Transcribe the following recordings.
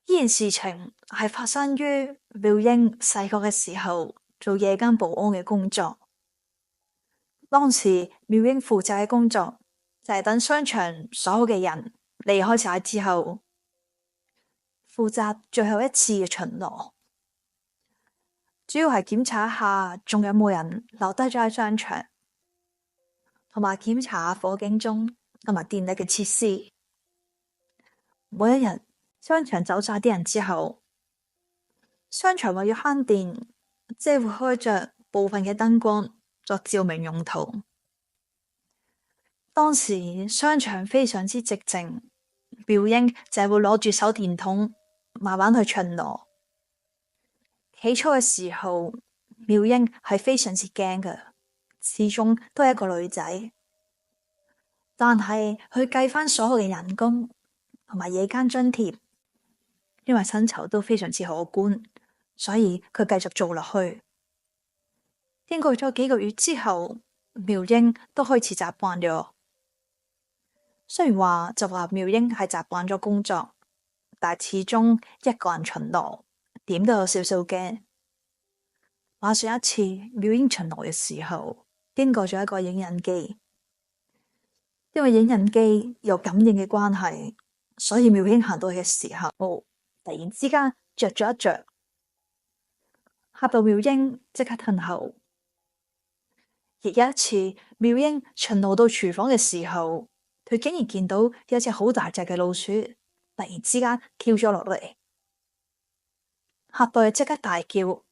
呢件事情係發生於妙英細個嘅時候做夜間保安嘅工作。當時妙英負責嘅工作就係等商場所有嘅人離開晒之後，負責最後一次嘅巡邏，主要係檢查一下仲有冇人留低咗喺商場，同埋檢查下火警鐘同埋電力嘅設施。每一日商場走晒啲人之後，商場為咗慳電，即係會開着部分嘅燈光作照明用途。當時商場非常之寂靜，妙英就係會攞住手電筒慢慢去巡邏。起初嘅時候，妙英係非常之驚嘅，始終都係一個女仔。但係佢計翻所有嘅人工同埋夜間津貼，因為薪酬都非常之可觀，所以佢繼續做落去。經過咗幾個月之後，妙英都開始習慣咗。雖然話妙英係習慣咗工作，但係始終一個人巡邏，點都有少少驚。話說一次，妙英巡邏嘅時候，經過咗一個影印機，因為影印機有感應嘅關係，所以妙英行到去嘅時候，突然之間着咗一着，嚇到妙英即刻退後。亦有一次，妙英巡邏到廚房嘅時候，佢竟然見到有隻好大隻嘅老鼠，突然之間跳咗落嚟，嚇到佢即刻大叫。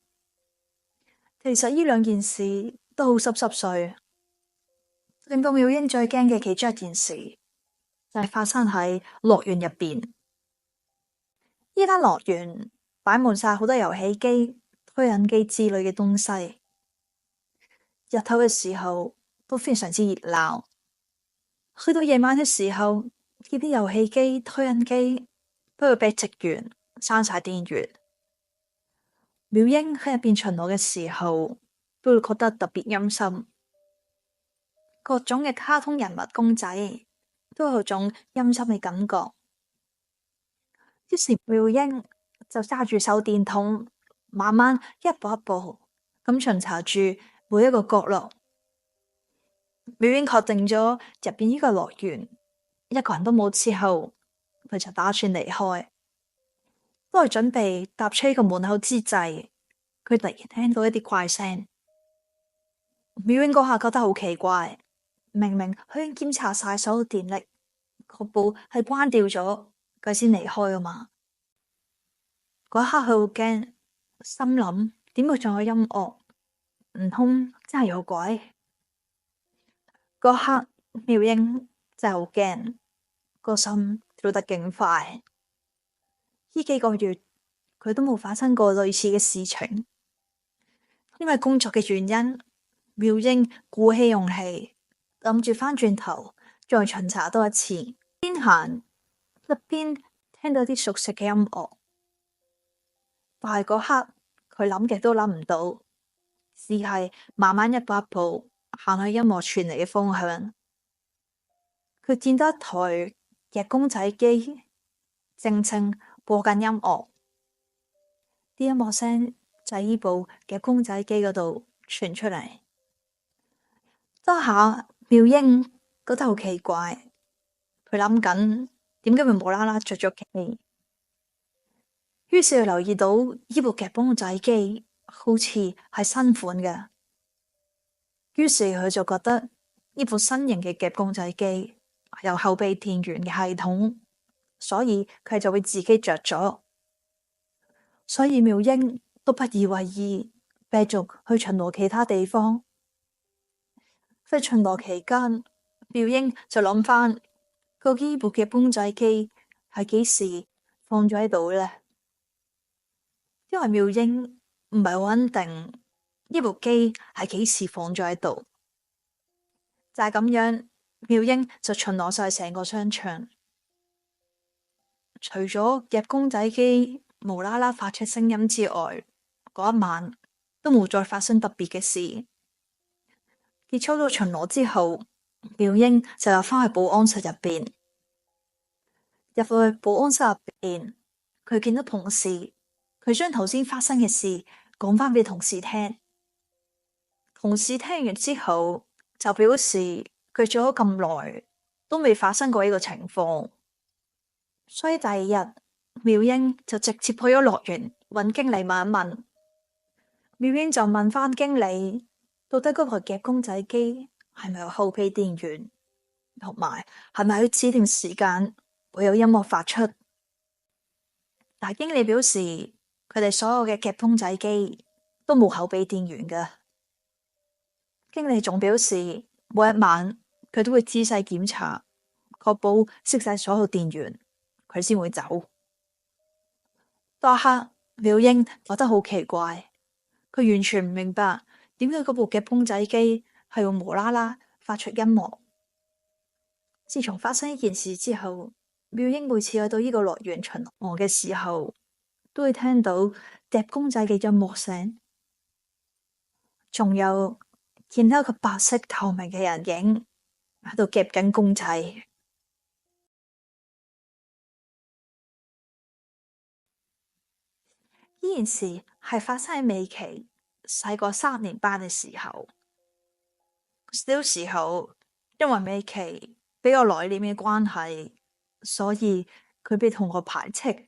其實呢兩件事都好濕碎，令到妙英最驚嘅其中一件事就係發生喺樂園入邊。呢間樂園擺滿晒好多遊戲機、推引機之類嘅東西，日頭嘅時候都非常之熱鬧。去到夜晚嘅時候，呢啲遊戲機、推引機都會俾職員閂晒電源。妙英喺入邊巡邏嘅時候，都會覺得特別陰森。各種嘅卡通人物公仔都有種陰森嘅感覺。於是妙英就揸住手電筒，慢慢一步一步咁巡查住每一個角落。妙英確定咗入邊呢個樂園一個人都冇之後，佢就打算離開。當佢準備踏出呢個門口之際，佢突然聽到一啲怪聲。妙英嗰下覺得好奇怪，明明佢已經檢查晒所有電力，確保係關掉咗，佢先離開啊嘛。嗰一刻佢好驚，心諗點會仲有音樂？唔通真係有鬼？嗰刻妙英真係好驚，個心跳得勁快。呢幾個月佢都冇發生過類似嘅事情，因為工作嘅原因，妙英鼓起勇氣，諗住翻轉頭再巡查多一次。邊行一邊聽到啲熟悉嘅音樂，但係嗰刻佢諗極都諗唔到，只係慢慢一步一步行去音樂傳嚟嘅方向。佢見到一台夾公仔機，正正播緊音樂，啲音樂聲就喺呢部夾公仔機嗰度傳出嚟。當下妙英覺得好奇怪，佢諗緊點解會無啦啦着咗機，於是佢留意到呢部夾公仔機好似係新款嘅，於是佢就覺得呢部新型嘅夾公仔機有後備電源嘅系統，所以佢就會自己着咗。所以妙英都不以為意，繼續去巡邏其他地方。喺巡邏期間，妙英就諗翻究竟呢部嘅公仔機係幾時放咗喺度呢？因為妙英唔係好肯定呢部機係幾時放咗喺度。就係咁樣，妙英就巡邏晒成個商場，除咗夾公仔機無啦啦發出聲音之外，嗰一晚都冇再發生特別嘅事。結束咗巡邏之後，妙英就入翻去保安室入邊。入到去保安室入邊，佢見到同事，佢將頭先發生嘅事講返俾同事聽。同事聽完之後就表示佢做咗咁耐都未發生過呢個情況，所以第二日妙英就直接去咗樂園揾經理問一問。妙英就問返經理，到底嗰台夾公仔機係咪有後備電源，同埋係咪喺指定時間會有音樂發出？但經理表示佢哋所有嘅夾公仔機都冇後備電源㗎。經理仲表示每一晚佢都會仔細檢查，確保熄晒所有電源，佢先會走。當刻妙英覺得好奇怪。佢完全唔明白點解嗰部夾公仔機係會無啦啦發出音樂。自從發生呢件事之後，妙英每次去到呢個樂園巡邏嘅時候，都會聽到夾公仔嘅音樂聲，仲有見到一個白色透明嘅人影喺度夾緊公仔。呢件事係發生喺美琪細個3年班嘅時候。小時候因為美琪比較內斂嘅關係，所以佢被同學排斥。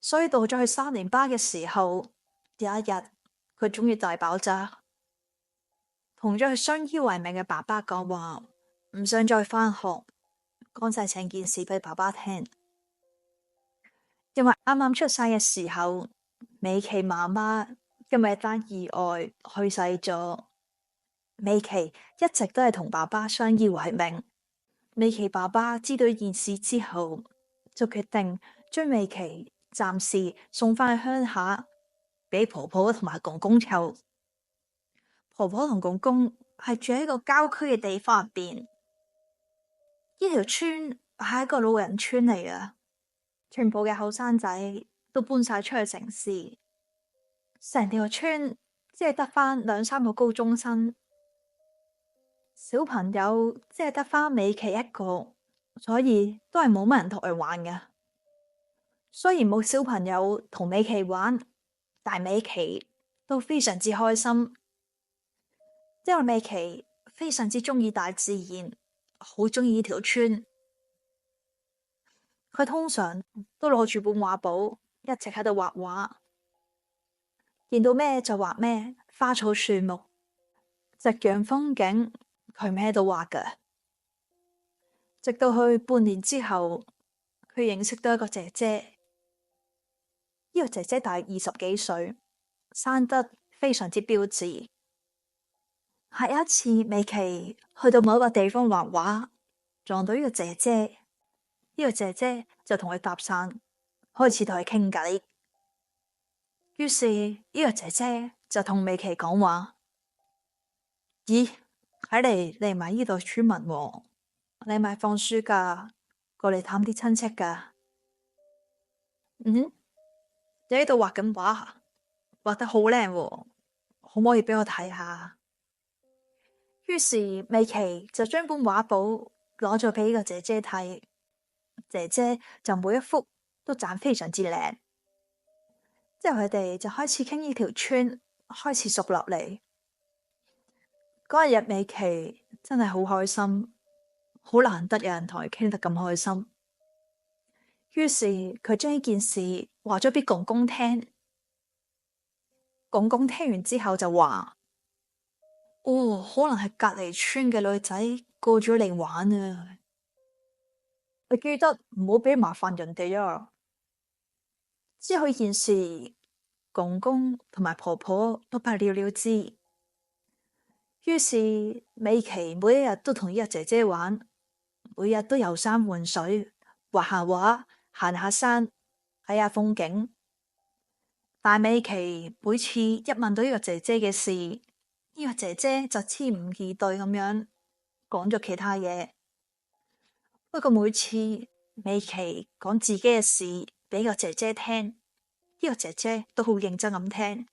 所以到咗去3年班嘅時候，有一日佢終於大爆炸，同咗佢相依為命嘅爸爸講話唔想再返學，講晒成件事俾爸爸聽。因為啱啱出世嘅時候，美琪媽媽因為一單意外去世咗。美琪一直都係同爸爸相依為命。美琪爸爸知道呢件事之後，就決定將美琪暫時送返去鄉下，俾婆婆同埋公公湊。婆婆同公公係住喺一個郊區嘅地方入邊。呢條村係一個老人村嚟嘅，全部嘅後生仔都搬晒出去城市，成條村只係得返2-3個高中生。小朋友只係得返美琪一個，所以都係冇乜人同佢玩嘅。雖然冇小朋友同美琪玩，但美琪都非常之開心，因為美琪非常之鍾意大自然，好鍾意呢條村。佢通常都攞住本畫簿，一直喺度畫畫，見到咩就畫咩，花草樹木、夕陽風景，佢咩都畫㗎。直到去半年之後，佢認識到一個姐姐。呢個姐姐大20幾歲，生得非常之標緻。係一次美琪去到某一個地方畫畫，撞到呢個姐姐。呢個姐姐就同佢搭訕，開始同佢傾偈。於是呢個姐姐就同美琪講話：咦，睇嚟你唔係呢度村民喎，你係咪放暑假過嚟探啲親戚噶？嗯，你喺度畫緊畫，畫得好靚喎，可唔可以俾我睇下？於是美琪就將本畫簿攞咗俾呢個姐姐睇。姐姐就每一幅都讚非常之靚。之後佢哋就開始傾呢條村，開始熟落嚟。嗰日美琪真係好開心，好難得有人同佢傾得咁開心。於是佢將呢件事話咗俾公公聽。公公聽完之後就話：哦，可能係隔籬村嘅女仔過咗嚟玩啊！你記得唔好俾麻煩人哋啊！之後呢件事，公公同埋婆婆都不了了之。於是美琪每一日都同呢個姐姐玩，每日都遊山玩水，畫下畫，行下山，睇下風景。但美琪每次一問到呢個姐姐嘅事，呢個姐姐就支吾以對咁樣講咗其他嘢。不過每次美琪講自己嘅事俾個姐姐聽，呢個姐姐都好認真咁聽。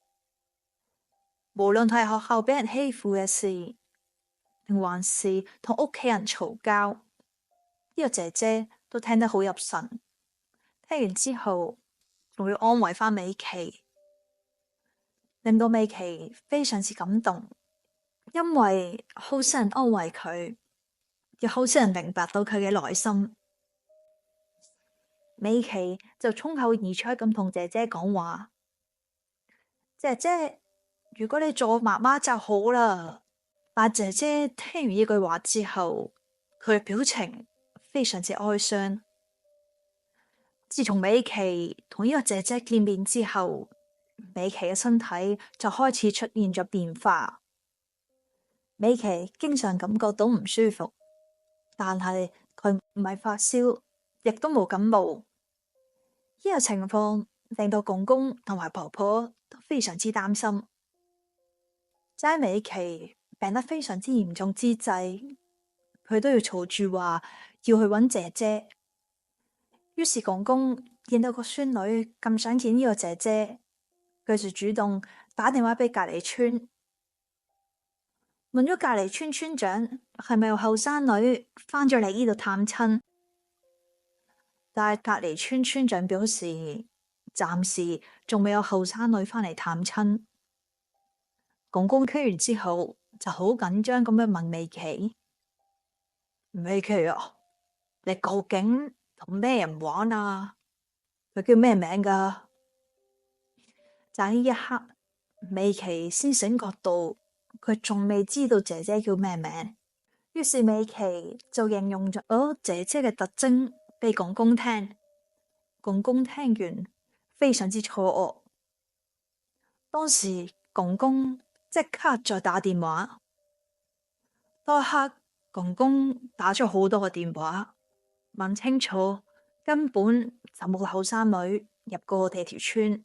無論係學校俾人欺負嘅事，定還是同屋企人嘈交，呢個姐姐都聽得好入神，聽完之後仲要安慰返美琪，令到美琪非常之感動，因為好少人安慰佢，亦好少人明白到佢嘅內心。美琪就衝口而出咁同姐姐講話：姐姐，如果你做我媽媽就好啦。但姐姐聽完呢句話之後，佢嘅表情非常之哀傷。自從美琪同呢個姐姐見面之後，美琪嘅身體就開始出現咗變化。美琪經常感覺到唔舒服，但係佢唔係發燒，亦都冇感冒。呢個情況令到公公同埋婆婆都非常之擔心。在美琪病得非常之嚴重之際，佢都要嘈住話要去揾姐姐。於是公公見到個孫女咁想見呢個姐姐，佢就主動打電話俾隔籬村，問咗隔籬村村長係咪有後生女返咗嚟呢度探親。但係隔籬村村長表示，暫時仲未有後生女返嚟探親。公公傾完之後就好緊張咁樣問美琪：美琪啊，你究竟同咩人玩啊？佢叫咩名噶？就喺呢一刻，美琪先醒覺到佢仲未知道姐姐叫咩名。於是美琪就形容咗姐姐嘅特徵俾公公聽。公公聽完非常之錯愕。當時公公即刻再打電話，當刻公公打咗好多個電話，問清楚，根本就冇後生女入過我哋條村，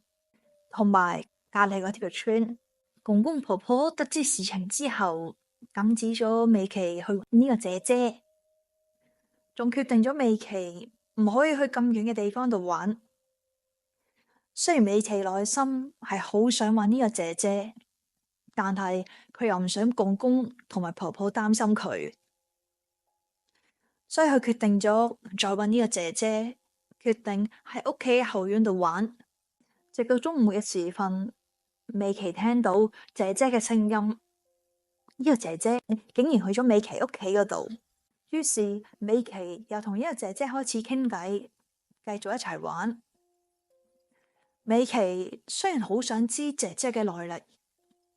同埋隔籬嗰條村。公公婆婆得知事情之後，禁止咗美琪去呢個姐姐，仲決定咗美琪唔可以去咁遠嘅地方度玩。雖然美琪內心係好想揾呢個姐姐，但係佢又唔想公公同埋婆婆擔心佢，所以佢決定咗再揾呢個姐姐，決定喺屋企後院度玩。直到中午嘅時分，美琪聽到姐姐嘅聲音，呢個姐姐竟然去咗美琪屋企嗰度。於是美琪又同呢個姐姐開始傾偈，繼續一齊玩。美琪雖然好想知姐姐嘅來歷，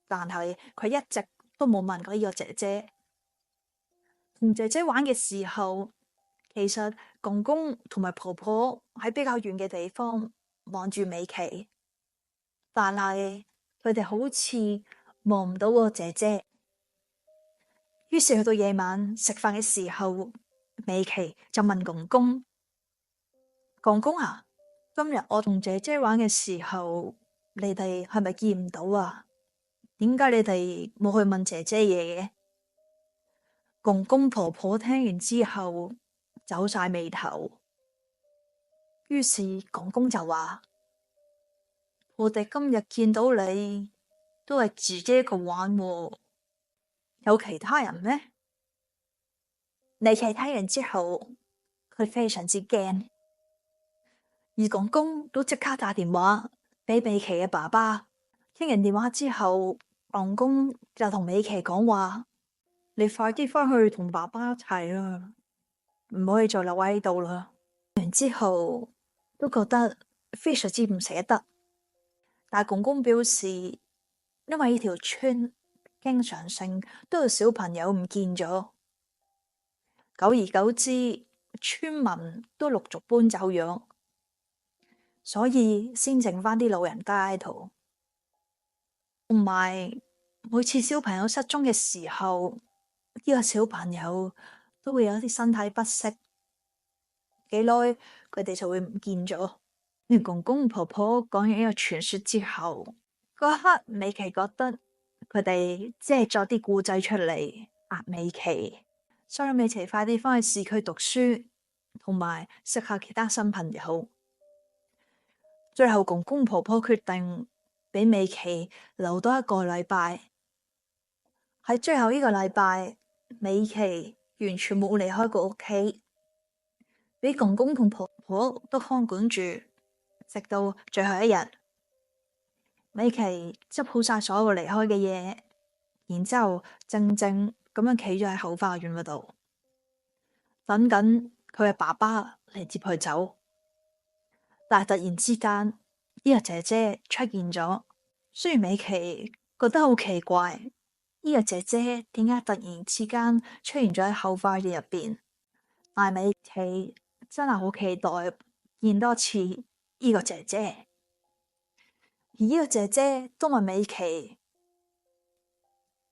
但係佢一直都冇問過呢個姐姐。同姐姐玩嘅時候，其實公公同埋婆婆喺比較遠嘅地方望住美琪，但係佢哋好似望唔到個姐姐。於是去到夜晚食飯嘅時候，美琪就問公公：公公啊，今日我同姐姐玩嘅時候，你哋係咪見唔到啊？點解你哋冇去問姐姐嘢嘅？公公婆婆聽完之後皺晒眉頭，於是公公就話：我哋今日見到你都係自己一個玩喎，有其他人咩？美琪睇完之後，佢非常之驚。而公公都即刻打電話俾美琪嘅爸爸，傾完電話之後，公公就同美琪講話：你快啲返去同爸爸一齊啦，唔可以再留喺度啦。完之後都覺得非常之唔捨得，但公公表示，因為呢條村經常性都有小朋友唔見咗，久而久之，村民都陸續搬走咗。所以先剩翻啲老人家喺度，同埋每次小朋友失蹤嘅時候，呢個小朋友都會有啲身體不適，幾耐佢哋就會唔見咗。公公婆婆講完呢個傳說之後，嗰一刻美琪覺得佢哋只係作啲故仔出嚟壓美琪，所以美琪快啲翻去市區讀書，同埋識下其他新朋友。最後公公婆婆決定俾美琪留多一個禮拜。喺最後呢個禮拜，美琪完全冇離開過屋企，俾公公同婆婆都看管住，直到最後一日，美琪執好晒所有離開嘅嘢，然之後靜靜咁樣企咗喺後花園嗰度，等緊佢嘅爸爸嚟接佢走。但係突然之間，呢個姐姐出現咗。雖然美琪覺得好奇怪，呢個姐姐點解突然之間出現咗喺後花園入邊，但係美琪真係好期待見多次呢個姐姐。而呢個姐姐都問美琪：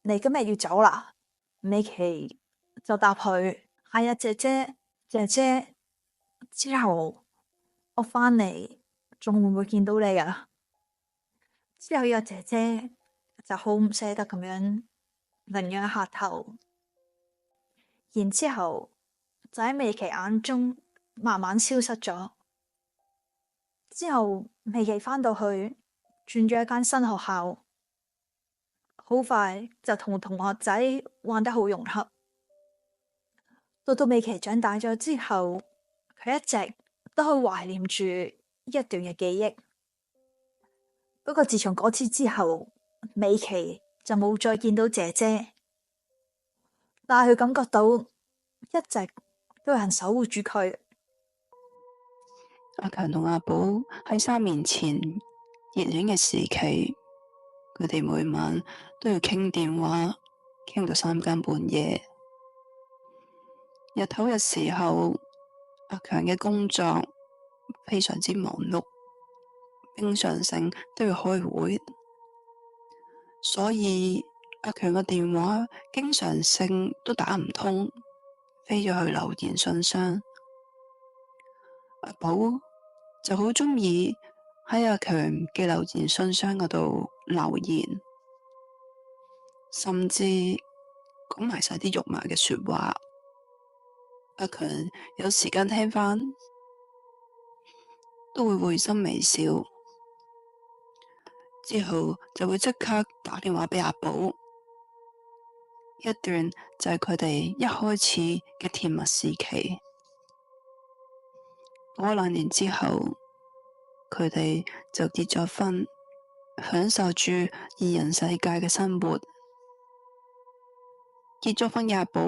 你今日要走啦？美琪就答佢：係啊，姐姐，姐姐，之後我返嚟仲會唔會見到你㗎？之後呢個姐姐就好唔捨得咁樣擰咗一下頭，然之後就喺美琪眼中慢慢消失咗。之後美琪返到去，轉咗一間新學校，好快就同同學仔玩得好融洽。到美琪長大咗之後，佢一直都好懷念住一段嘅記憶。不過自從嗰次之後，美琪就冇再見到姐姐，但係佢感覺到一直都有人守護住佢。阿強同阿寶喺3年前熱戀嘅時期，佢哋每晚都要傾電話，傾到3更半夜。日頭嘅時候，阿強嘅工作非常之忙碌，經常性都要開會，所以阿強嘅電話經常性都打唔通，飛咗去留言信箱。阿寶就好鍾意喺阿強嘅留言信箱嗰度留言，甚至講埋晒啲肉麻嘅說話。阿強有時間聽返，都會會心微笑，之後就會即刻打電話俾阿寶。一段就係佢哋一開始嘅甜蜜時期。過2年之後，佢哋就結咗婚，享受住二人世界嘅生活。結咗婚嘅阿寶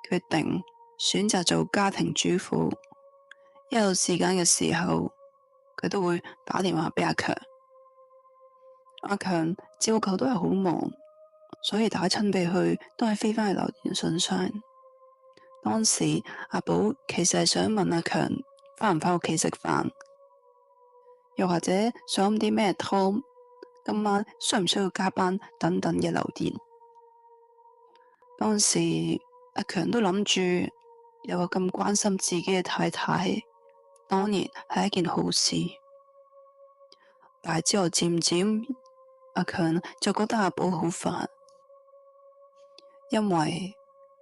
決定選擇做家庭主婦，一有時間嘅時候，佢都會打電話俾阿強。阿強照舊都係好忙，所以打親俾佢都係飛返去留言信箱。當時阿寶其實係想問阿強返唔返屋企食飯，又或者想飲啲咩湯，今晚需唔需要加班等等嘅留言。當時阿強都諗住有個咁關心自己嘅太太，當然係一件好事。但係之後漸漸，阿強就覺得阿寶好煩，因為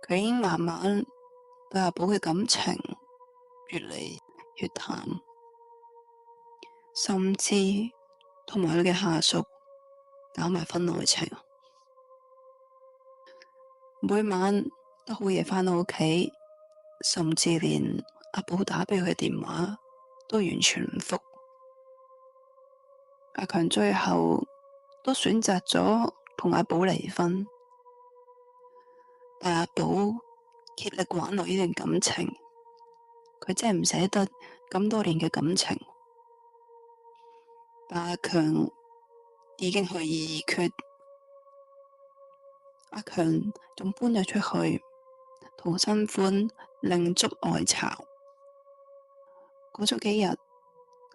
佢已經慢慢對阿寶嘅感情越嚟越淡，甚至同埋佢嘅下屬搞埋婚外情，每晚都好夜返到屋企，甚至連阿寶打俾佢嘅電話都完全唔覆。阿強最後都選擇咗同阿寶離婚，但阿寶竭力挽留呢段感情，佢真係唔捨得咁多年嘅感情。但阿強已經去意已決，阿強仲搬咗出去同新歡另築愛巢。過咗幾日，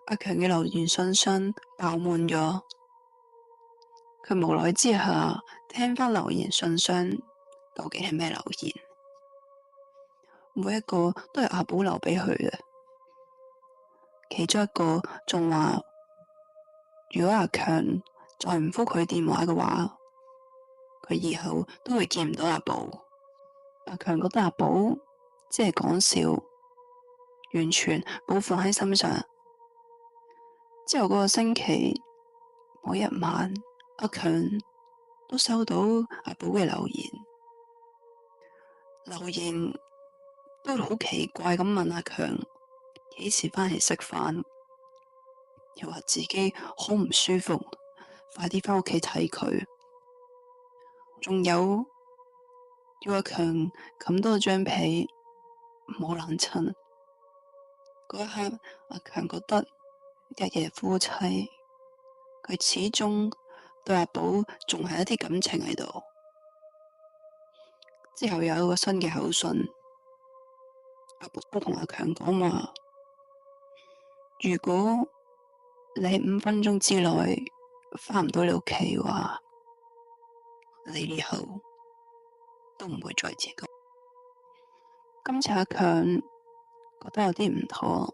阿強嘅留言信箱爆滿咗，佢無奈之下聽返留言信箱究竟係咩留言，每一個都係阿寶留俾佢嘅。其中一個仲話，如果阿強再唔覆佢電話嘅話，佢以後都會見唔到阿寶。阿強覺得阿寶只係講笑，完全冇放喺心上。之後嗰個星期，每一晚阿強都收到阿寶嘅留言，留言都好奇怪咁問阿強，幾時返嚟食飯，又話自己好唔舒服，快啲返屋企睇佢。仲有叫阿強冚多張被，唔好冷親。嗰一刻，阿強覺得一夜夫妻，佢始終對阿寶仲係一啲感情喺度。之後有一個新嘅口信，阿寶都同阿強講話：如果你5分鐘之內返唔到你屋企嘅話，你以後都唔會再見到。今次阿強覺得有啲唔妥，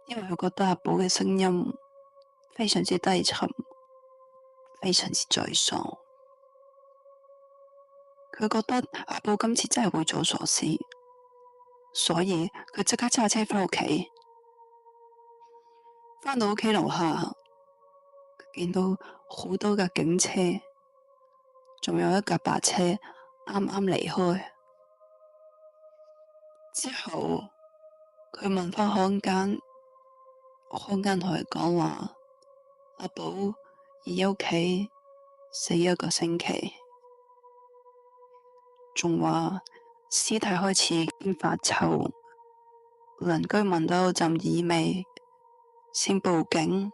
因為佢覺得阿寶嘅聲音非常之低沉，非常之沮喪。佢覺得阿寶今次真係會做傻事，所以佢即刻揸車返屋企。返到屋企樓下，見到好多架警車，仲有一架白車啱啱離開。之後佢問返看更，看更同佢講話，阿寶喺屋企死1個星期，仲話屍體開始已經發臭，鄰居聞到有陣異味，先報警。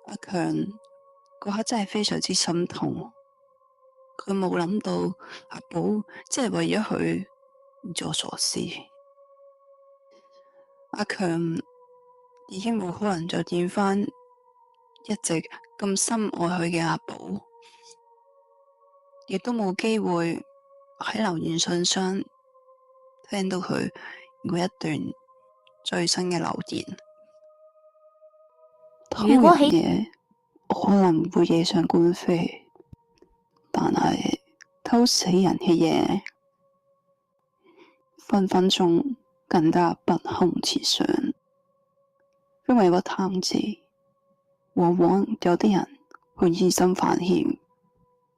阿強嗰刻真係非常之心痛，佢冇諗到阿寶真係為咗佢做傻事。阿強已經冇可能再見返一直咁深愛佢嘅阿寶，亦都冇機會喺留言信箱聽到佢每一段最新嘅留言。偷人嘢可能會惹上官非，但係偷死人嘅嘢分分鐘更加不堪設想。因為個貪字，往往有啲人會以身犯險，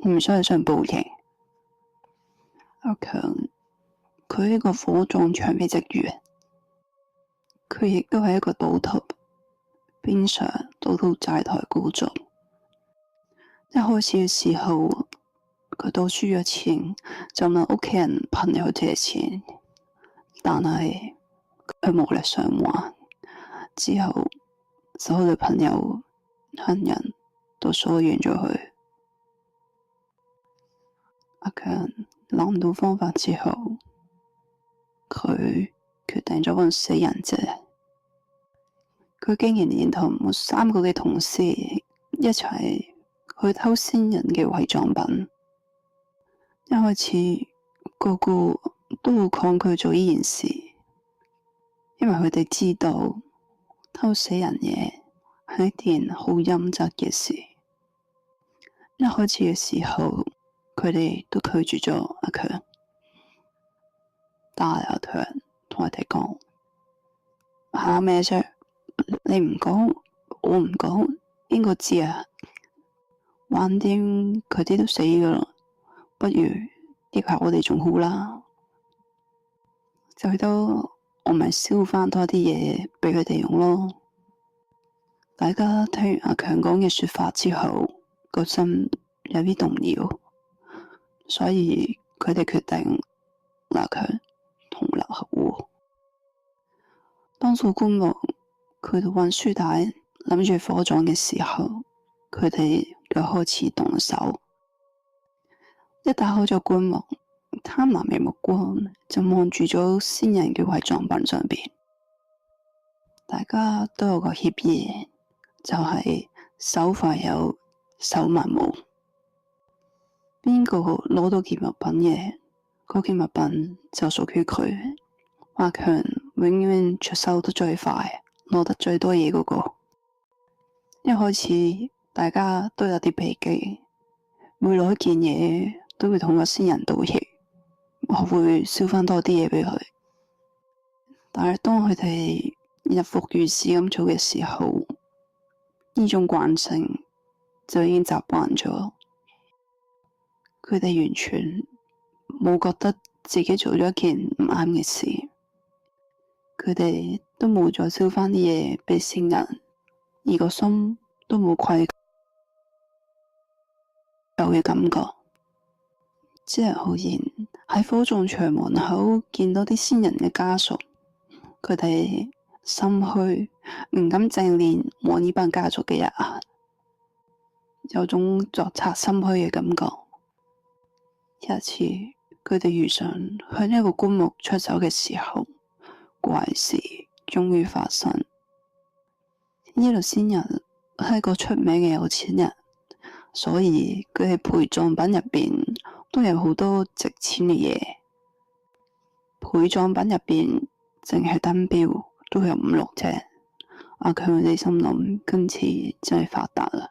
唔相信報應。阿強佢係一個火葬場嘅職員，佢亦都係一個賭徒，經常賭到債台高築。一開始嘅時候，佢賭輸咗錢，就問屋企人朋友借錢，但係佢無力償還。之後，所有嘅朋友、親人都疏遠咗佢。阿強諗唔到方法之後，佢決定咗揾死人借。佢竟然連同3個嘅同事一齊去偷先人嘅遺葬品。一開始個個都會抗拒做呢件事，因為佢哋知道偷死人嘢係一件好陰質嘅事。一開始嘅時候，佢哋都拒絕咗阿強，但係阿強同佢哋講：怕咩啫？你唔講，我唔講，邊個知啊？橫掂佢哋都死噶啦，不如呢排我哋仲好啦，就去到我咪燒翻多啲嘢俾佢哋用咯。大家聽完阿強講嘅說法之後，個心有啲動搖，所以佢哋決定阿強同流合污。當數棺木佢哋運輸帶諗住火葬嘅時候，佢哋就開始動手。一打開咗棺木，貪婪嘅目光就望住咗先人嘅遺葬品上邊。大家都有個協議，就係手快有，手慢冇。邊個攞到件物品嘅，嗰件物品就屬於佢。阿強永遠出手得最快，攞得最多嘢嗰個。一開始大家都有啲避忌，每攞一件嘢都會同個先人道歉，我會燒翻多啲嘢俾佢。但係當佢哋日復如是咁做嘅時候，呢種慣性就已經習慣咗，佢哋完全冇覺得自己做咗一件唔啱嘅事。佢哋都冇再燒返啲嘢俾先人，而個心都冇愧疚嘅感覺。只係偶然喺火葬場門口見到啲先人嘅家屬，佢哋心虛，唔敢正面望呢班家族嘅人，有種作賊心虛嘅感覺。一次，佢哋遇上向一個棺木出手嘅時候，怪事終於發生。呢度先人係個出名嘅有錢人，所以佢哋陪葬品入邊都有好多值錢嘅嘢。陪葬品入邊淨係燈錶都有5-6隻。阿強佢哋心諗，今次真係發達啦！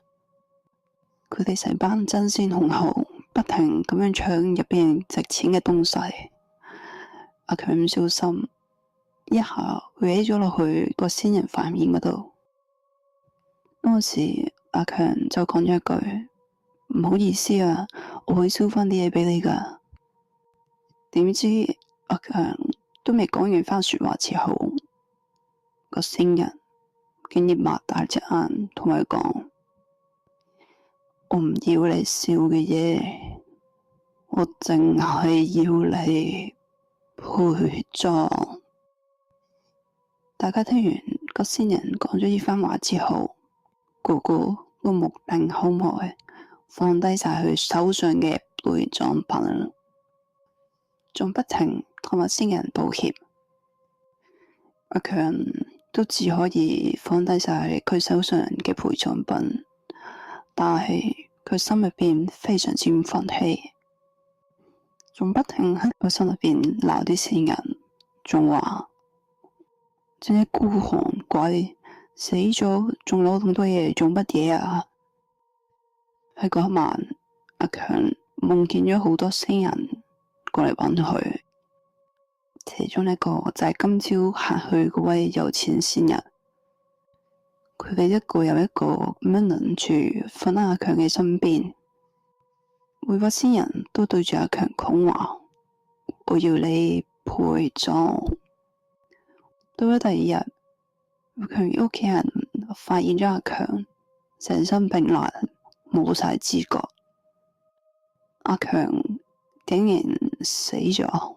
佢哋成班爭先恐後，不停咁樣搶入邊值錢嘅東西。阿強唔小心，一下搲咗落去個先人塊面嗰度。當時阿強就講咗一句：唔好意思啊，我會燒返啲嘢俾你㗎。點知阿強都未講完番說話之後，個先人竟然擘大隻眼同佢講：我唔要你笑嘅嘢，我淨係要你陪葬。大家聽完個先人講咗呢番話之後，個個都目定口呆，放低晒佢手上嘅陪葬品，仲不停同埋先人道歉。阿強都只可以放低晒佢手上嘅陪葬品，但係佢心入邊非常之唔忿氣，仲不停喺佢心入邊鬧啲先人，仲話真係孤寒鬼，死咗仲攞咁多嘢做乜嘢啊？喺嗰一晚，阿強夢見咗好多先人過嚟揾佢，其中一個就係今朝行去嗰位有錢先人。佢哋一個又一個咁樣輪住瞓喺阿強嘅身邊，每個先人都對住阿強講話：我要你陪葬。到咗第二日，阿強屋企人發現咗阿強成身冰冷，冇晒知覺。阿強竟然死咗，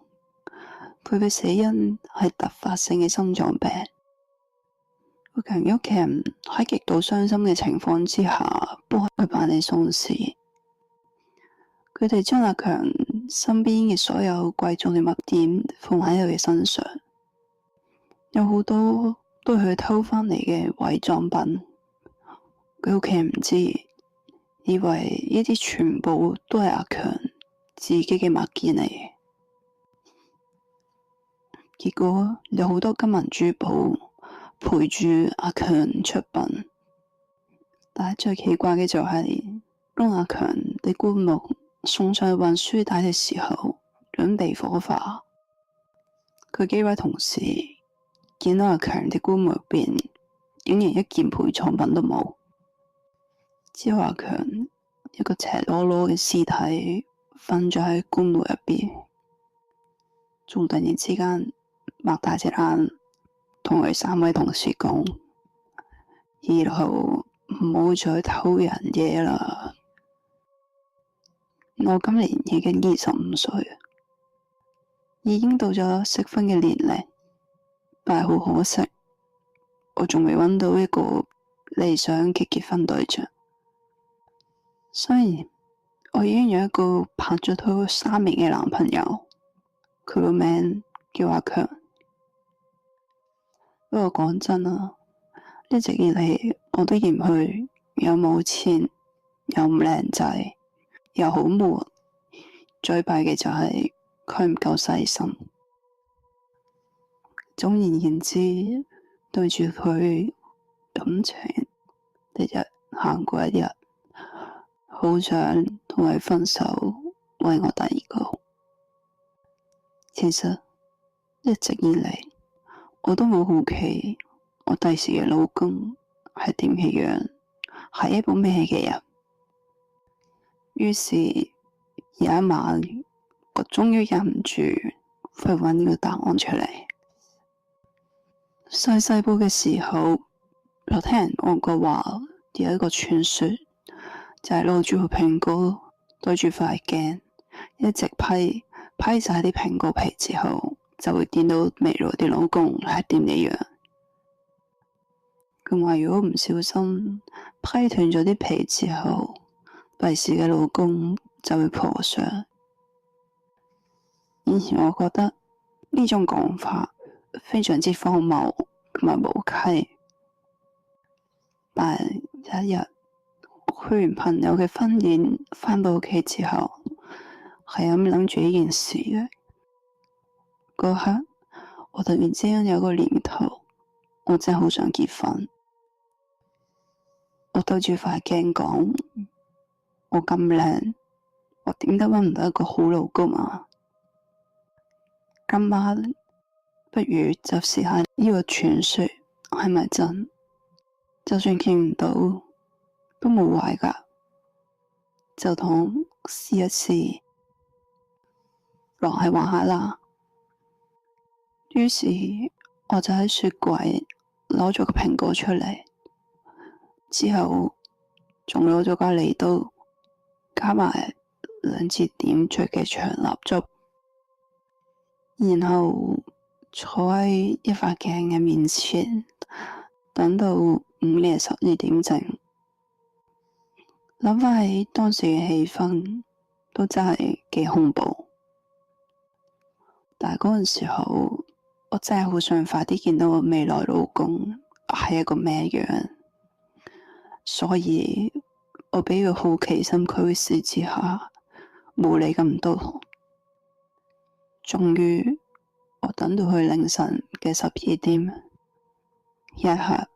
佢嘅死因係突發性嘅心臟病。阿強屋企人喺極度傷心嘅情況之下，幫佢辦理喪事。佢哋將阿強身邊嘅所有貴重嘅物件放喺佢嘅身上，有好多都係佢偷返嚟嘅偽裝品。佢屋企人唔知，以為呢啲全部都係阿強自己嘅物件嚟。結果有好多金銀珠寶陪住阿強出殯，但係最奇怪嘅就係，當阿強啲棺木送上去運輸帶嘅時候，準備火化，佢幾位同事見到阿強啲棺木入邊竟然一件陪葬品都冇，只有阿強一個赤裸裸嘅屍體瞓咗喺棺木入邊，仲突然之間擘大隻眼同佢3位同事講：以後唔好再偷人嘢啦。我今年已經25歲，已經到咗適婚嘅年齡，但係好可惜，我仲未揾到一個理想嘅結婚對象。雖然我已經有一個拍咗拖3年嘅男朋友，佢個名叫阿強。不過講真啊，一直以嚟我都嫌佢又冇錢，又唔靚仔，又好悶。最弊嘅就係佢唔夠細心。總而言之，對住佢感情一日行過一日，好想同佢分手，為我第二個。其實一直以嚟，我都好好奇，我第時嘅老公係點嘅樣，係一個咩嘅人。於是有一晚，我終於忍唔住去揾呢個答案出嚟。細細個嘅時候，有聽人講過話，有一個傳說，就係攞住個蘋果對住塊鏡，一直批晒啲蘋果皮之後，就會見到未來啲老公係點嘅樣。佢話如果唔小心批斷咗啲皮之後，第時嘅老公就會破相。以前我覺得呢種講法非常之荒謬同埋無稽，但係有一日去完朋友嘅婚宴返到屋企之後，係咁諗住呢件事嘅嗰刻，我突然之間有個念頭，我真係好想結婚。我對住塊鏡講：我咁靚，我點解搵唔到一個好老公啊？今晚不如就試下呢個傳說係咪真？就算見唔到都冇壞㗎，就當試一試，落係玩下啦。於是我就喺雪櫃攞咗個蘋果出嚟，之後仲攞咗個利刀，加埋2支點綴嘅長蠟燭，然後坐喺一塊鏡嘅面前，等到午夜12點整。諗返起當時嘅氣氛，都真係幾恐怖。但係嗰陣時候，我真係好想快啲見到我未來老公係一個咩樣，所以我俾佢好奇心驅使之下，冇理咁多。終於，我等到去凌晨嘅12點，一刻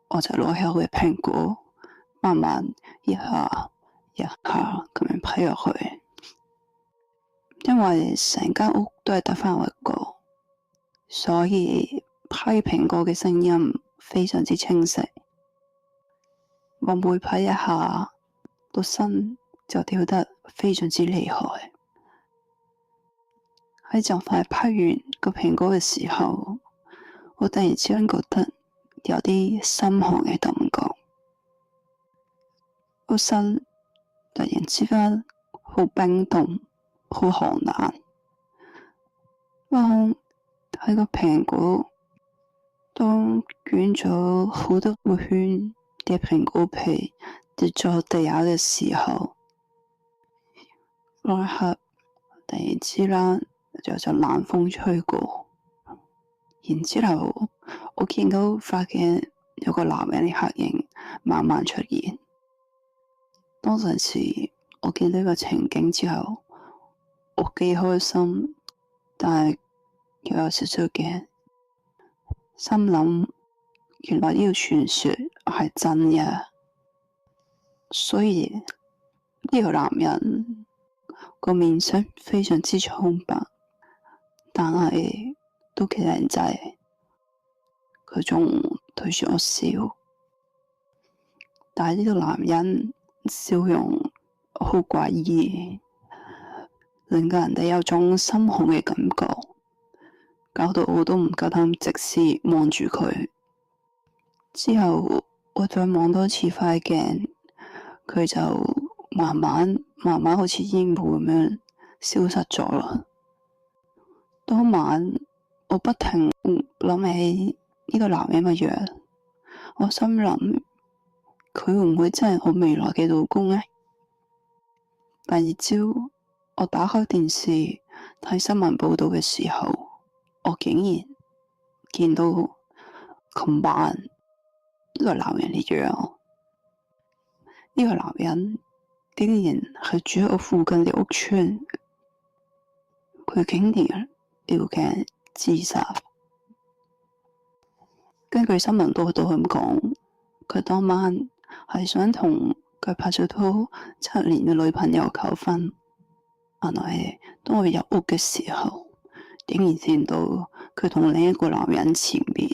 我就攞起我嘅蘋果，慢慢一下一下咁樣批落去。因為成間屋都係得返我一個，所以批蘋果嘅聲音非常之清晰。我每批一下，個心就跳得非常之厲害。喺就快批完個蘋果嘅時候，我突然之間覺得有啲心寒嘅感覺，個心突然之間好冰凍。好寒冷，喺個蘋果當捲咗好多個圈嘅蘋果皮跌咗地下嘅時候，嗰一刻突然之間有陣冷風吹過，然之後我見到塊鏡有個男人嘅黑影慢慢出現。當陣時我見到呢個情景之後，我幾開心，但係又有少少驚，心諗原來呢個傳說係真嘅，所以呢個男人個面色非常之蒼白，但係都幾靚仔，佢仲對住我笑，但係呢個男人笑容好詭異，令到人哋有種心寒嘅感覺，搞到我都唔夠膽直視望住佢。之後我再望多次塊鏡，佢就慢慢好似煙霧咁樣消失咗啦。當晚我不停諗起呢個男人嘅樣，我心諗佢會唔會真係我未來嘅老公呢？第二朝，我打開電視睇新聞報道嘅時候，我竟然見到琴晚呢個男人嘅樣。呢個男人竟然係住喺我附近嘅屋村，佢竟然吊頸自殺。根據新聞報道咁講，佢當晚係想同佢拍咗拖7年嘅女朋友求婚。但係當我入屋嘅時候，竟然見到佢同另一個男人前面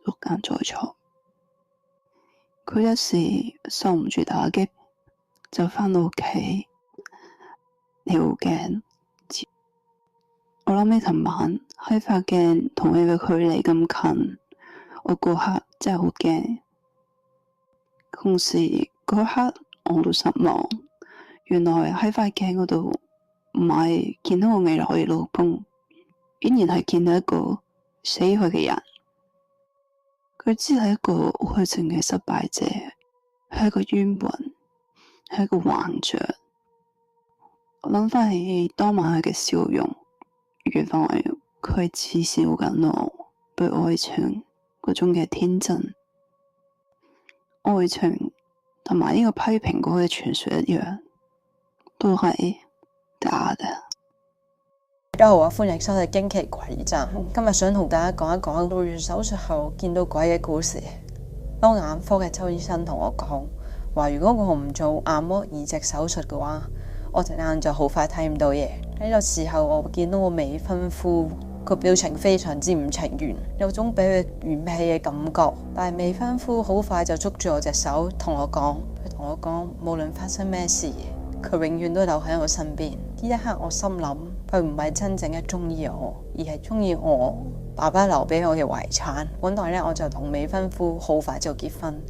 捉奸在床。佢一時受唔住打擊，就返到屋企撩鏡。我諗起尋晚喺塊鏡同佢嘅距離咁近，我嗰刻真係好驚，同時嗰刻我都失望，原來喺塊鏡嗰度唔係見到我未來嘅老公，竟然係見到一個死去嘅人。佢只係一個愛情嘅失敗者，係一個冤魂，係一個幻象。我諗翻起當晚佢嘅笑容，原來佢恥笑緊我對愛情嗰種嘅天真。愛情同埋呢個批蘋果嘅傳說一樣，都係假嘅。大家好啊，歡迎收睇驚奇鬼站。今日想同大家講一講做完手術後見到鬼嘅故事。當眼科嘅周醫生同我講話，如果我唔做眼膜移植手術嘅話，我隻眼就好快睇唔到嘢。喺個時候，我見到我未婚夫個表情非常之唔情願，有種俾佢嫌棄嘅感覺。但係未婚夫好快就捉住我隻手，同我講，無論發生咩事，佢永遠都留喺我身邊。呢一刻我心諗，佢唔係真正嘅中意我，而係中意我爸爸留俾我嘅遺產。本來呢，我就同未婚夫好快就結婚，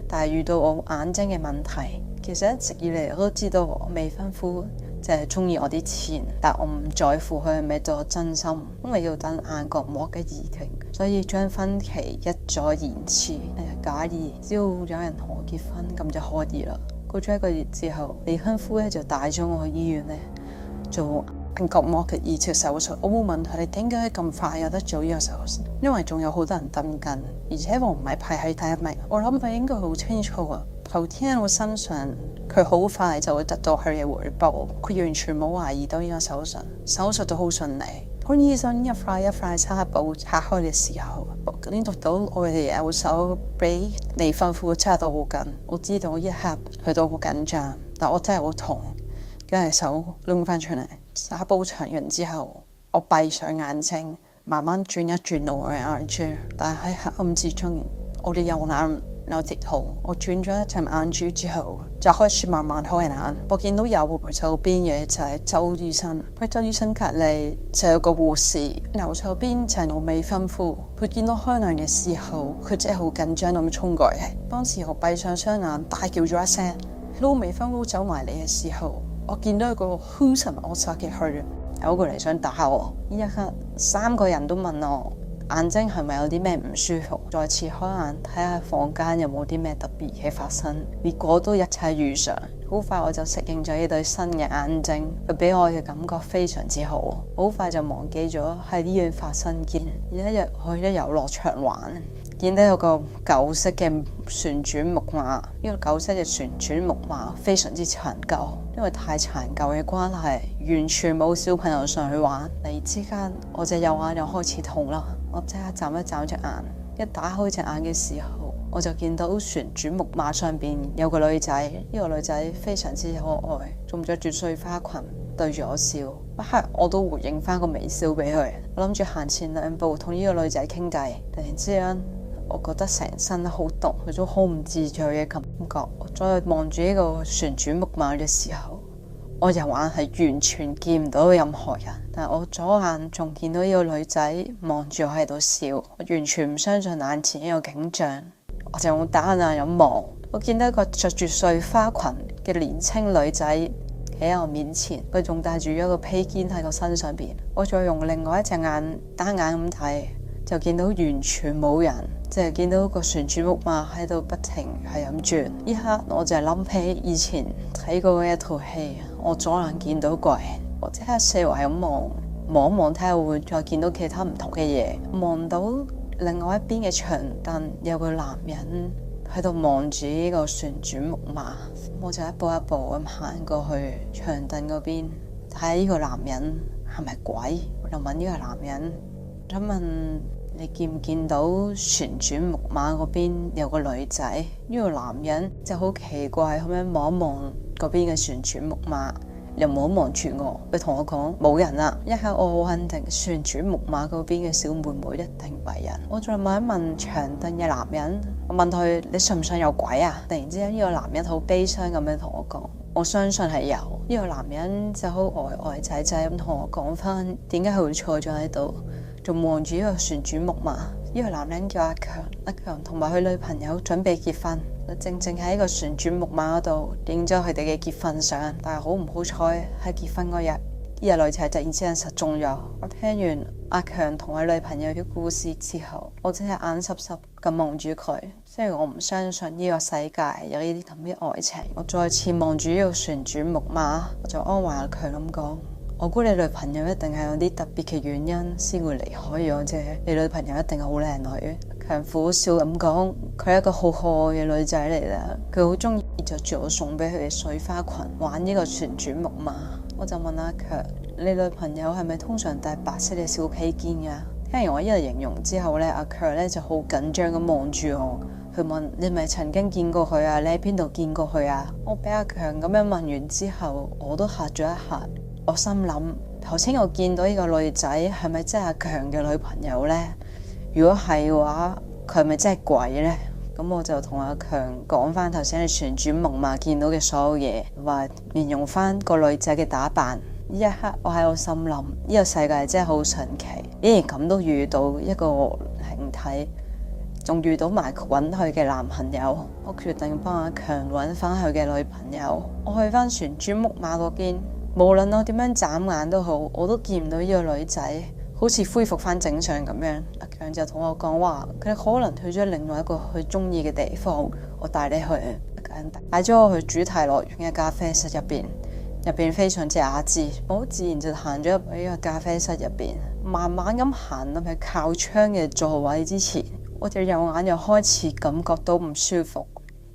但係遇到我眼睛嘅問題，其實一直以嚟我都知道我未婚夫就係中意我啲錢，但我唔在乎佢係咪對我真心，因為要等眼角膜嘅移植，所以將婚期一再延遲。假意只要有人同我結婚咁就可以啦。過咗1個月之後，未婚夫咧就帶咗我去醫院咧做眼角膜嘅移植手術。我冇問佢哋點解咁快有得做呢個手術，因為仲有好多人等緊，而且我唔係排喺第一名。我諗佢應該好清楚啊。頭天喺我身上，佢好快就會得到佢嘅回報。佢完全冇懷疑到呢個手術，手術都好順利。當醫生一塊一塊紗布拆開嘅時候，我感覺到我嘅右手比未婚夫揸到好緊。我知道一刻佢都好緊張，但我真係好痛，跟住手拎翻出嚟，紗布拆完之後，我閉上眼睛，慢慢轉一轉我嘅眼珠，但係喺黑暗之中，我哋右眼有跌痛。我轉咗一層眼珠之後，就開始慢慢開眼。我見到右手邊嘅就係周醫生，喺周醫生隔離就有個護士，右手邊就係我未婚夫。佢見到開眼嘅時候，佢真係好緊張咁衝過嚟。當時我閉上雙眼，大叫咗一聲。到未婚夫走埋嚟嘅時候，我見到一個兇神惡煞嘅佢走過嚟想打我。呢一刻3個人都問我眼睛係咪有啲咩唔舒服，再次開眼睇下房間有冇啲咩特別嘢發生，結果都一切如常。好快我就適應咗呢對新嘅眼睛，佢俾我嘅感覺非常之好。好快就忘記咗喺醫院發生件。有一日去咗遊樂場玩，見到有個舊式嘅旋轉木馬。呢個舊式嘅旋轉木馬非常之殘舊，因為太殘舊嘅關係，完全冇小朋友上去玩。突然之間，我隻右眼又開始痛啦。我即刻眨一眨隻眼，一打開隻眼嘅時候，我就見到旋轉木馬上邊有個女仔。呢個女仔非常之可愛，仲着住碎花裙對住我笑。一刻我都回應翻個微笑俾佢。我諗住行前2步同呢個女仔傾偈，突然之間我覺得成身好凍，有種好唔自在嘅感覺。我再望住呢個旋轉木馬嘅時候，我右眼係完全見唔到任何人，但係我左眼仲見到呢個女仔望住我喺度笑。我完全唔相信眼前呢個景象，我就用單眼咁望。我見到一個着住碎花裙嘅年輕女仔喺我面前，佢仲戴住一個披肩喺個身上邊。我再用另外一隻眼單眼咁睇，就見到完全冇人，即係見到個旋轉木馬喺度不停係咁轉。呢刻我就係諗起以前睇過嘅一套戲，我左眼見到鬼，我即刻四圍咁望一望，睇下會唔會再見到其他唔同嘅嘢。望到另外一邊嘅長凳有個男人喺度望住呢個旋轉木馬，我就一步一步咁行過去長凳嗰邊，睇下呢個男人係咪鬼。我就問呢個男人，想問你見唔見到旋轉木馬嗰邊有個女仔？呢個男人就好奇怪咁樣望一望嗰邊嘅旋轉木馬，又望一望住我。佢同我講冇人啦。一刻我好肯定旋轉木馬嗰邊嘅小妹妹一定唔係人。我再問一問長凳嘅男人，我問佢你信唔信有鬼啊？突然之間呢個男人好悲傷咁樣同我講，我相信係有。呢個男人就好呆仔仔咁同我講翻點解佢會坐咗喺度，仲望住呢個旋轉木馬。呢個男人叫阿強，阿強同埋佢女朋友準備結婚，正喺個旋轉木馬嗰度影咗佢哋嘅結婚相。但係好唔好彩喺結婚嗰日，呢個女仔突然之間失蹤咗。我聽完阿強同佢女朋友嘅故事之後，我真係眼濕濕咁望住佢，雖然我唔相信呢個世界有呢啲咁嘅愛情。我再次望住呢個旋轉木馬，我就安慰阿強咁講：我估你女朋友一定係有啲特別嘅原因先會離開咗啫，你女朋友一定係好靚女。強苦笑咁講，佢係一個好可愛嘅女仔嚟啦，佢好中意就着我送俾佢嘅水花裙玩呢個旋轉木馬。我就問阿強：你女朋友係咪通常戴白色嘅小披肩㗎？聽完我呢個形容之後呢，阿強呢就好緊張咁望住我，佢問：你咪曾經見過佢啊？你喺邊度見過佢啊？我俾阿強咁樣問完之後，我都嚇咗一嚇。我心諗，頭先我見到呢個女仔係咪真係阿強嘅女朋友呢？如果係嘅話，佢係咪真係鬼呢？咁我就同阿強講翻頭先喺旋轉木馬見到嘅所有嘢，話形容翻個女仔嘅打扮。呢一刻我喺我心諗，呢個世界真係好神奇，竟然咁都遇到一個形體，仲遇到埋揾佢嘅男朋友。我決定幫阿強揾翻佢嘅女朋友。我去翻旋轉木馬嗰邊，無論我點樣眨眼都好，我都見唔到呢個女仔好似恢復翻正常咁樣。阿強就同我講話，佢可能去咗另外一個佢中意嘅地方，我帶你去。帶咗我去主題樂園嘅咖啡室入邊，入邊非常之雅致。我好自然就行咗入呢個咖啡室入邊，慢慢咁行入去靠窗嘅座位之前，我隻右眼又開始感覺到唔舒服。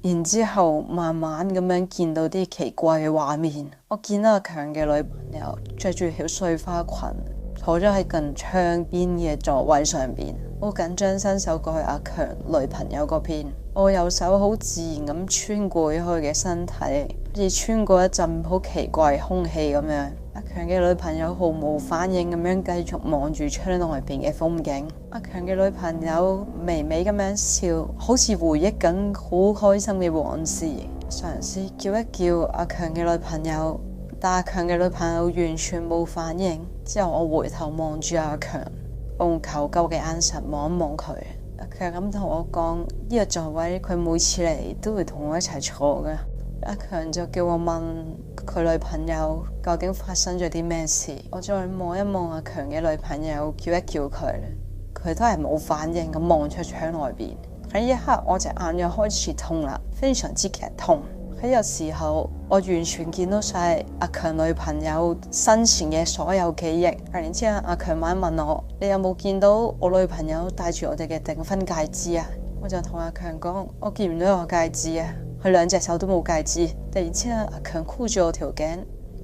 然之後慢慢咁樣見到啲奇怪嘅畫面。我見到阿強嘅女朋友着住條碎花裙，坐咗喺近窗邊嘅座位上邊。我緊張伸手過去阿強女朋友嗰邊，我右手好自然咁穿過咗佢嘅身體，好似穿過一陣好奇怪嘅空氣咁樣。阿強嘅女朋友毫無反應咁樣繼續望住窗外邊嘅風景。阿強嘅女朋友微微咁樣笑，好似回憶緊好開心嘅往事，嘗試叫一叫阿強嘅女朋友，但阿強嘅女朋友完全冇反應。之後我回頭望住阿強，我用求救嘅眼神望一望佢。阿強咁同我講，呢個座位佢每次嚟都會同我一齊坐嘅。阿強就叫我問佢女朋友究竟發生咗啲咩事。我再望一望阿強嘅女朋友，叫一叫佢，佢都係冇反應咁望出窗外邊。喺呢一刻，我隻眼又開始痛啦，非常之劇痛。喺呢個時候，我完全見到晒阿強女朋友生前嘅所有記憶。突然之間，阿強問我：你有冇見到我女朋友戴住我哋嘅訂婚戒指啊？我就同阿強講：我見唔到我戒指啊，佢兩隻手都冇戒指。突然之間，阿強箍住我條頸，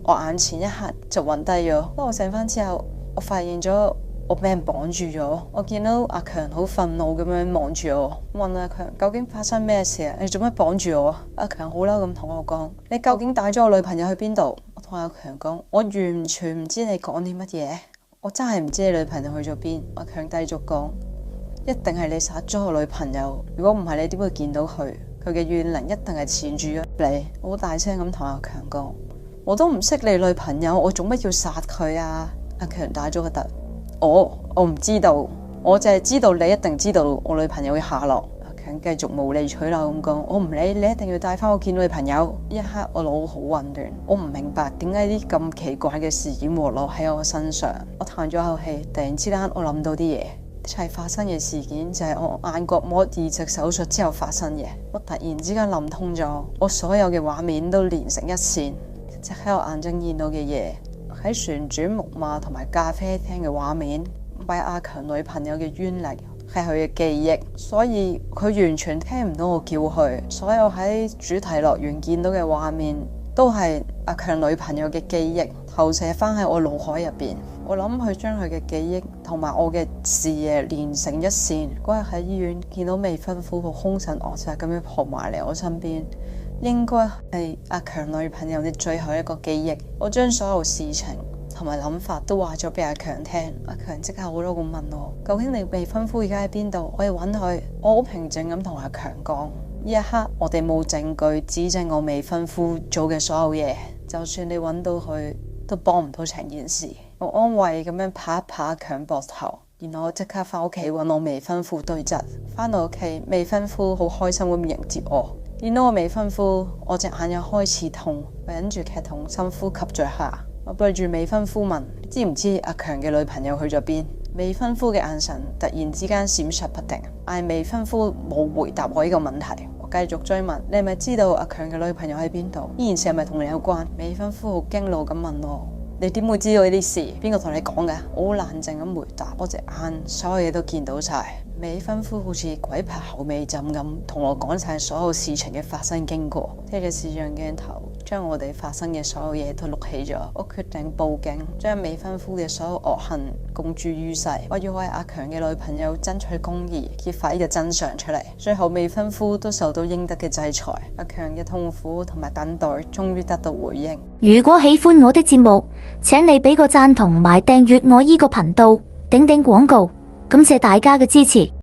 我眼前一黑就暈低咗。當我醒翻之後，我發現咗我俾人綁住咗。我見到阿強好憤怒咁樣望住我，問阿強究竟發生咩事啊？你做乜綁住我啊？阿強好嬲咁同我講：你究竟帶咗我女朋友去邊度？我同阿強講：我完全唔知你講啲乜嘢，我真係唔知你女朋友去咗邊。阿強繼續講：一定係你殺咗我女朋友，如果唔係你點會見到佢？佢嘅怨靈一定係纏住咗你。我好大聲咁同阿強講：我都唔識你女朋友，我做乜要殺佢啊？阿強打咗個突。我唔知道，我淨係知道你一定知道我女朋友嘅下落。阿強繼續無理取鬧咁講：我唔理，你一定要帶翻我見女朋友。呢一刻我腦好混亂，我唔明白點解啲咁奇怪嘅事件禍落喺我身上。我嘆咗口氣，突然之間我諗到啲嘢，一切發生嘅事件就係我眼角膜移植手術之後發生嘅。我突然之間諗通咗，我所有嘅畫面都連成一線，即喺我眼睛見到嘅嘢，喺旋轉木馬同埋咖啡廳嘅畫面，係阿強女朋友嘅冤靈，係佢嘅記憶，所以佢完全聽唔到我叫佢。所有喺主題樂園見到嘅畫面，都係阿強女朋友嘅記憶投射翻喺我腦海入邊。我諗佢將佢嘅記憶同埋我嘅視野連成一線。嗰日喺醫院見到未婚夫好兇神惡煞咁樣撲埋嚟我身邊，應該係阿強女朋友嘅最後一個記憶。我將所有事情同埋諗法都話咗俾阿強聽。阿強即刻好多咁問我：究竟你未婚夫而家喺邊度？我要揾佢。我好平靜咁同阿強講：呢一刻我哋冇證據指證我未婚夫做嘅所有嘢，就算你揾到佢都幫唔到成件事。我安慰咁樣拍一拍阿強膊頭，然後我即刻翻屋企揾我未婚夫對質。翻到屋企，未婚夫好開心咁迎接我。見到我未婚夫，我隻眼又開始痛，我忍住劇痛，深呼吸咗下。我對住未婚夫問：知唔知阿強嘅女朋友去咗邊？未婚夫嘅眼神突然之間閃爍不定，但未婚夫冇回答我呢個問題。我繼續追問：你係咪知道阿強嘅女朋友喺邊度？呢件事係咪同你有關？未婚夫好驚怒咁問我：你點會知道呢啲事？邊個同你講嘅？我好冷靜咁回答，我隻眼所有嘢都見到晒。未婚夫好似鬼拍後尾枕咁，同我講晒所有事情嘅發生經過，借住視像鏡頭將我哋發生嘅所有嘢都錄起咗。我決定報警，將未婚夫嘅所有惡行公諸於世。我要為阿強嘅女朋友爭取公義，揭發呢個真相出嚟。最後未婚夫都受到應得嘅制裁，阿強嘅痛苦同埋等待終於得到回應。如果喜歡我的節目，請你俾個讚同埋訂閱我依個頻道，頂頂廣告，感謝大家嘅支持。